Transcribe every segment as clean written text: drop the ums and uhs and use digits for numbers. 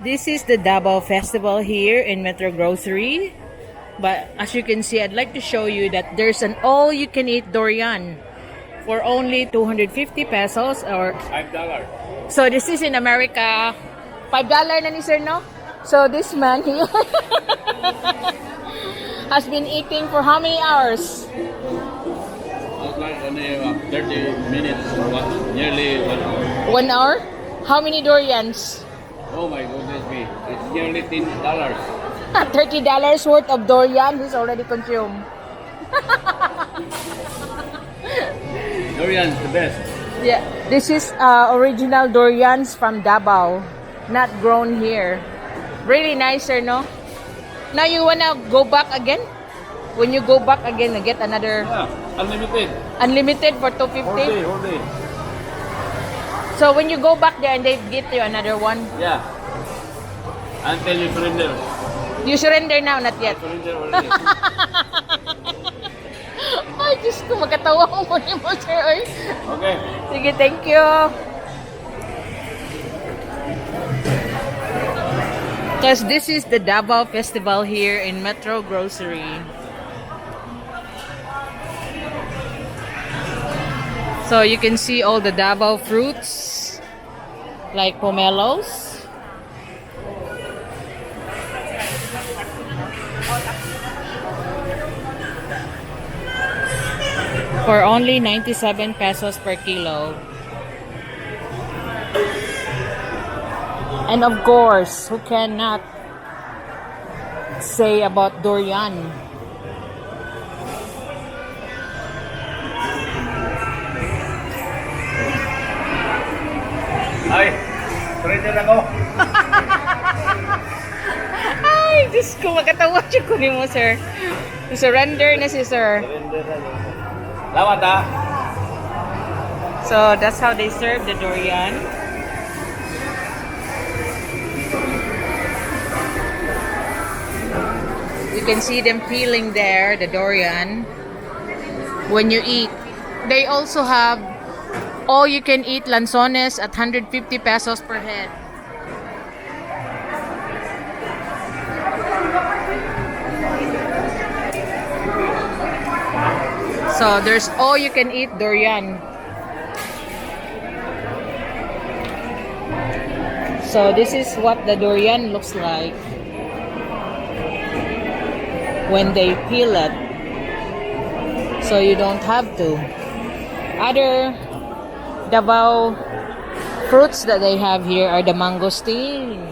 This is the Davao Festival here in Metro Grocery. But as you can see, I'd like to show you that there's an all-you-can-eat durian for only 250 pesos or $5. so this is in America. $5 na ni sir, no? So this man here has been eating for how many hours? Like only 30 minutes or what? Nearly 1 hour. 1 hour? How many durians? Oh my goodness me. It's nearly $10. $30 worth of durian he's already consumed. Durian's the best. Yeah, this is original durians from Davao, not grown here. Really nicer, no? Now you wanna go back again? When you go back again, you get another Yeah, unlimited. unlimited for Whole 250. day, whole day. So when you go back there and they give you another one, Yeah. Until you surrender. you surrender now, not yet. Surrender already. Ay, Diyos ko, magkatawa ko mo ni mo, sir. Ay. Okay. Sige, thank you. Because this is the Davao Festival here in Metro Grocery. So you can see all the Davao fruits like pomelos. For only 97 pesos per kilo. And of course, who cannot say about durian? Ay, surrender ako. Ay, Diyos ko, magkatawa siya kunin mo, sir. Surrender na si sir. Surrender ako. Salamat ah. So, that's how they serve the durian. You can see them peeling there, the durian, when you eat. They also have all-you-can-eat lanzones at 150 pesos per head. So, there's all-you-can-eat durian. So, this is what the durian looks like when they peel it. So, you don't have to. Other Davao fruits that they have here are the mangosteen.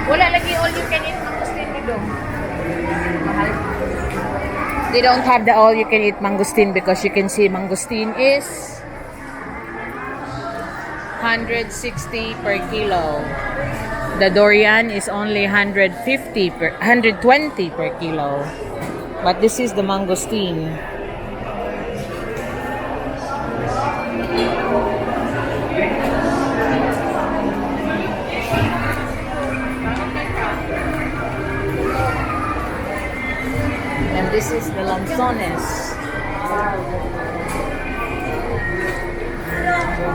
Wala lagi all you can eat mangosteen dito. Mahal. They don't have the all you can eat mangosteen because you can see mangosteen is 160 per kilo. The durian is only 120 per kilo. But this is the mangosteen. And this is the lanzones.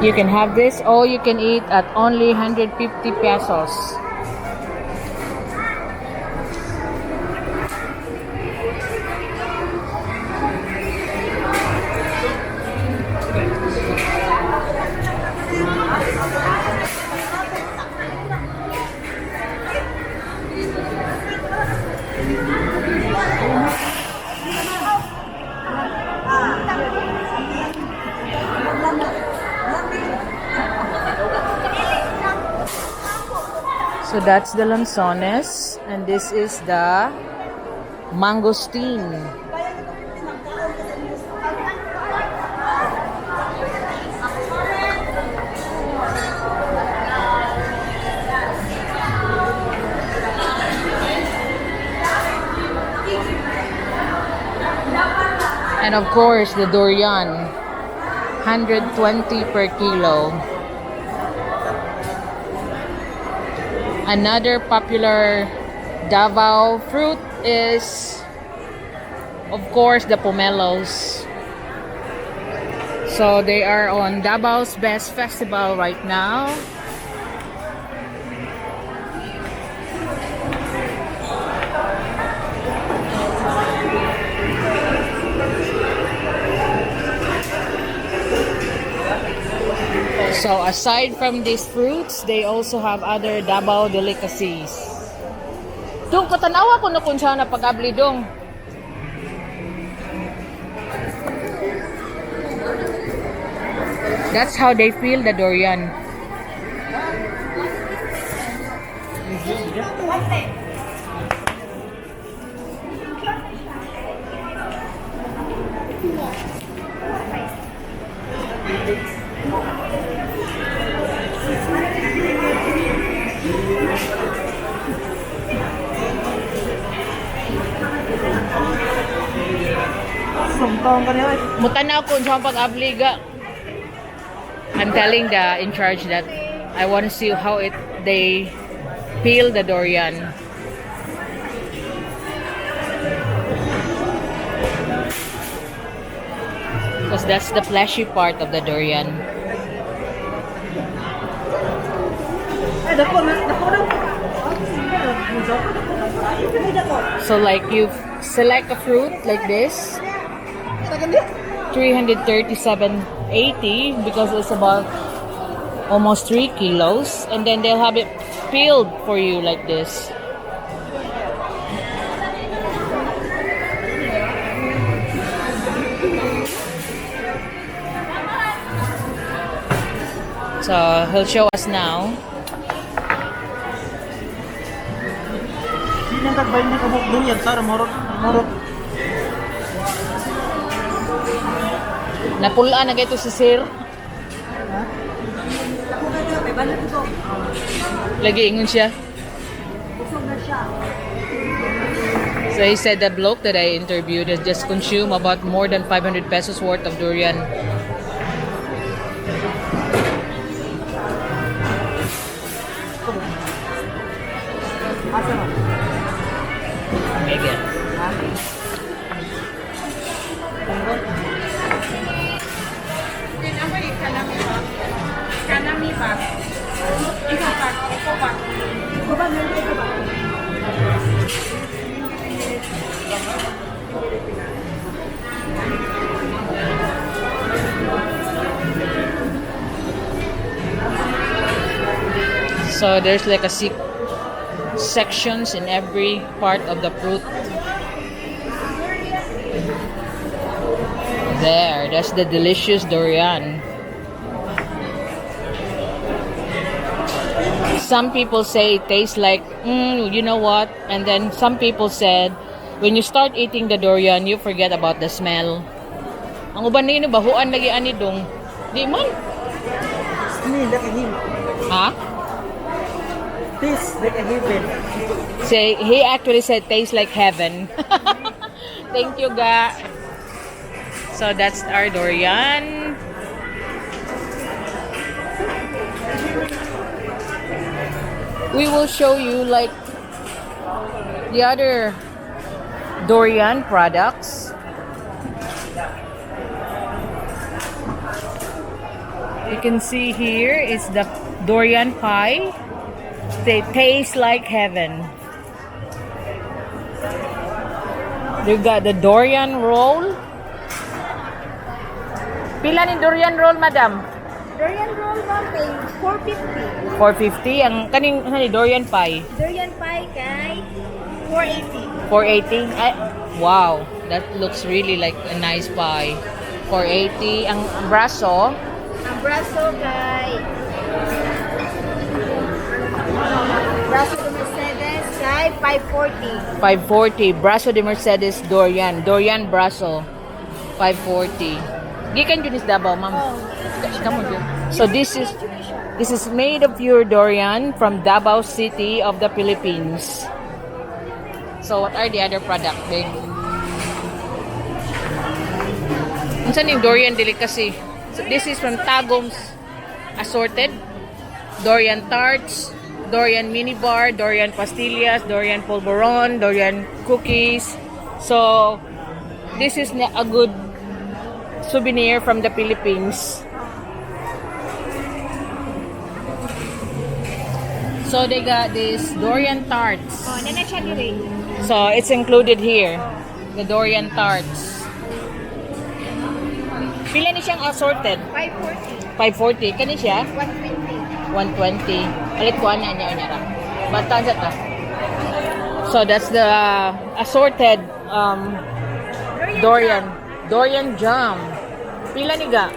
You can have this all you can eat at only 150 pesos. So that's the lanzones, and this is the mangosteen. And of course, the durian, 120 per kilo. Another popular Davao fruit is, of course, the pomelos. So they are on Dabao's Best Festival right now. So aside from these fruits, they also have other Davao delicacies. Dong, patanawa ko na kung saan na pag-abli dong. That's how they feel the durian. Mutanaw kung saan pag-abliga. I'm telling the in charge that I want to see how they peel the durian. Because that's the fleshy part of the durian. So like you select a fruit like this, 337.80 because it's about almost 3 kilos, and then they'll have it peeled for you like this. So he'll show us now. Napulaan na ito si Sir. Lagi ingon siya. So he said the bloke that I interviewed has just consumed about more than 500 pesos worth of durian. Again. So there's like a sections in every part of the fruit. That's the delicious durian. Some people say it tastes like, you know what? And then some people said, when you start eating the durian, you forget about the smell. Ang uban nino bahuan lagi ani dong. Di man. Ha? Tastes like a heaven. Say he actually said tastes like heaven. Thank you, ga. So that's our durian. We will show you like the other durian products. You can see here is the durian pie. They taste like heaven. You got the durian roll. Pila ni durian roll, madam? Durian roll one pay 450. 450. Ang kaning durian pie? Durian pie kay 480. 480. Ay, wow, that looks really like a nice pie. 480. Ang braso? Ang braso kay braso de Mercedes kay 540. 540. Braso de Mercedes durian. Durian braso. 540. Gikan yun is Davao, ma'am. Oh. Come on, so this is made of pure durian from Davao City of the Philippines. So what are the other products? Unsan yung durian delicacy? So this is from Tagum's assorted. Durian tarts, durian mini bar, durian pastillas, durian polvoron, durian cookies. So this is a good souvenir from the Philippines. So they got this durian tarts. Oh, nana siya dire. So it's included here. The durian tarts. Pila ni siyang assorted? 540. 540. Kani siya? 120. 120. Palit ko ana niya ra. Batan sa ta. So that's the assorted durian jam. Pila ni ga?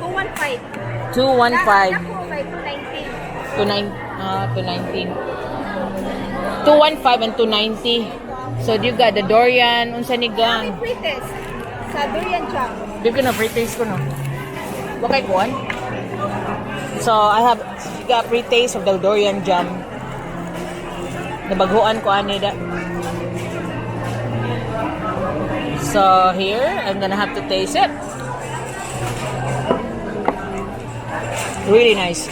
215. 215 Ako, 590. to 19. 215 and 290. So you got the durian unsa ni gang? May pre-test sa durian jam. Di ko na pre-taste ko no. Bakay kuan? So I got pre-taste of the durian jam. Nabaghuan ko ani da. So here, I'm gonna have to taste it. Really nice.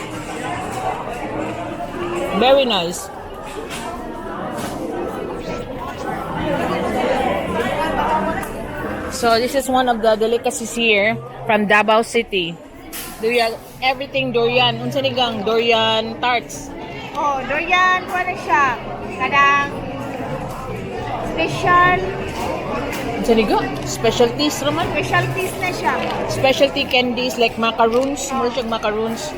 Very nice. So this is one of the delicacies here from Davao City. Durian, everything durian. Unsa ni gang? Durian tarts. Oh, durian, ano siya? Kadang special, Unsa ni ga? Specialties raman. specialties na siya. Specialty candies like macaroons. Mura siyang macaroons.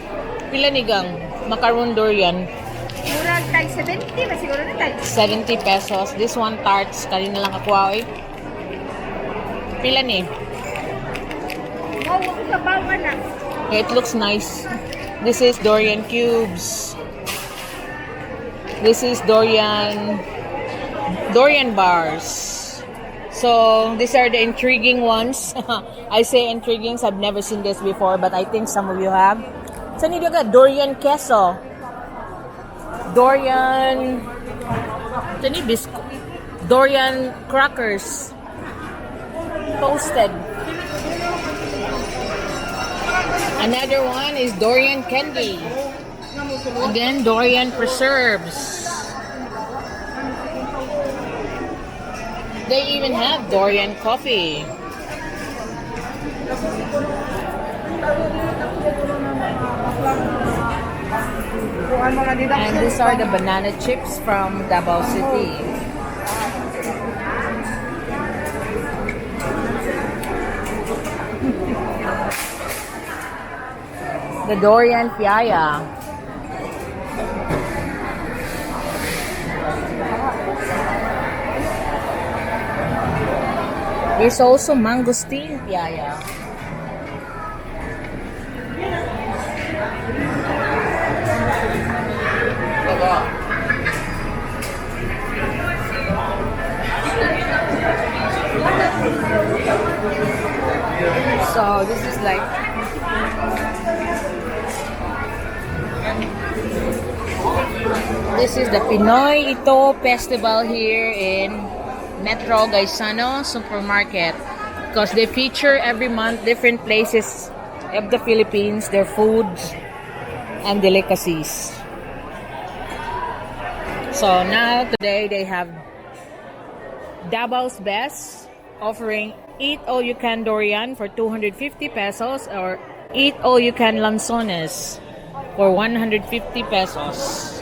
Pila ni gang? Macaroon durian. Murag tag 70, masiguro na tag. 70 pesos. This one tarts. Kanina lang ako eh. Pila ni? Oh, wag ka bawa na. It looks nice. This is durian cubes. This is durian bars. So these are the intriguing ones. I say intriguing. I've never seen this before, but I think some of you have. Saan nito ka? Durian queso. Durian. Saan ni biscuit? Durian crackers. Toasted. Another one is durian candy. Again, durian preserves. They even have durian coffee. And these are the banana chips from Davao City. The durian piaya. There's also mangosteen piaya. So this is like the Pinoy Ito Festival here in Metro Gaisano Supermarket, because they feature every month different places of the Philippines, their foods and delicacies. So now today they have Dabao's Best offering Eat All You Can Durian for 250 pesos or Eat All You Can Lanzones for 150 pesos.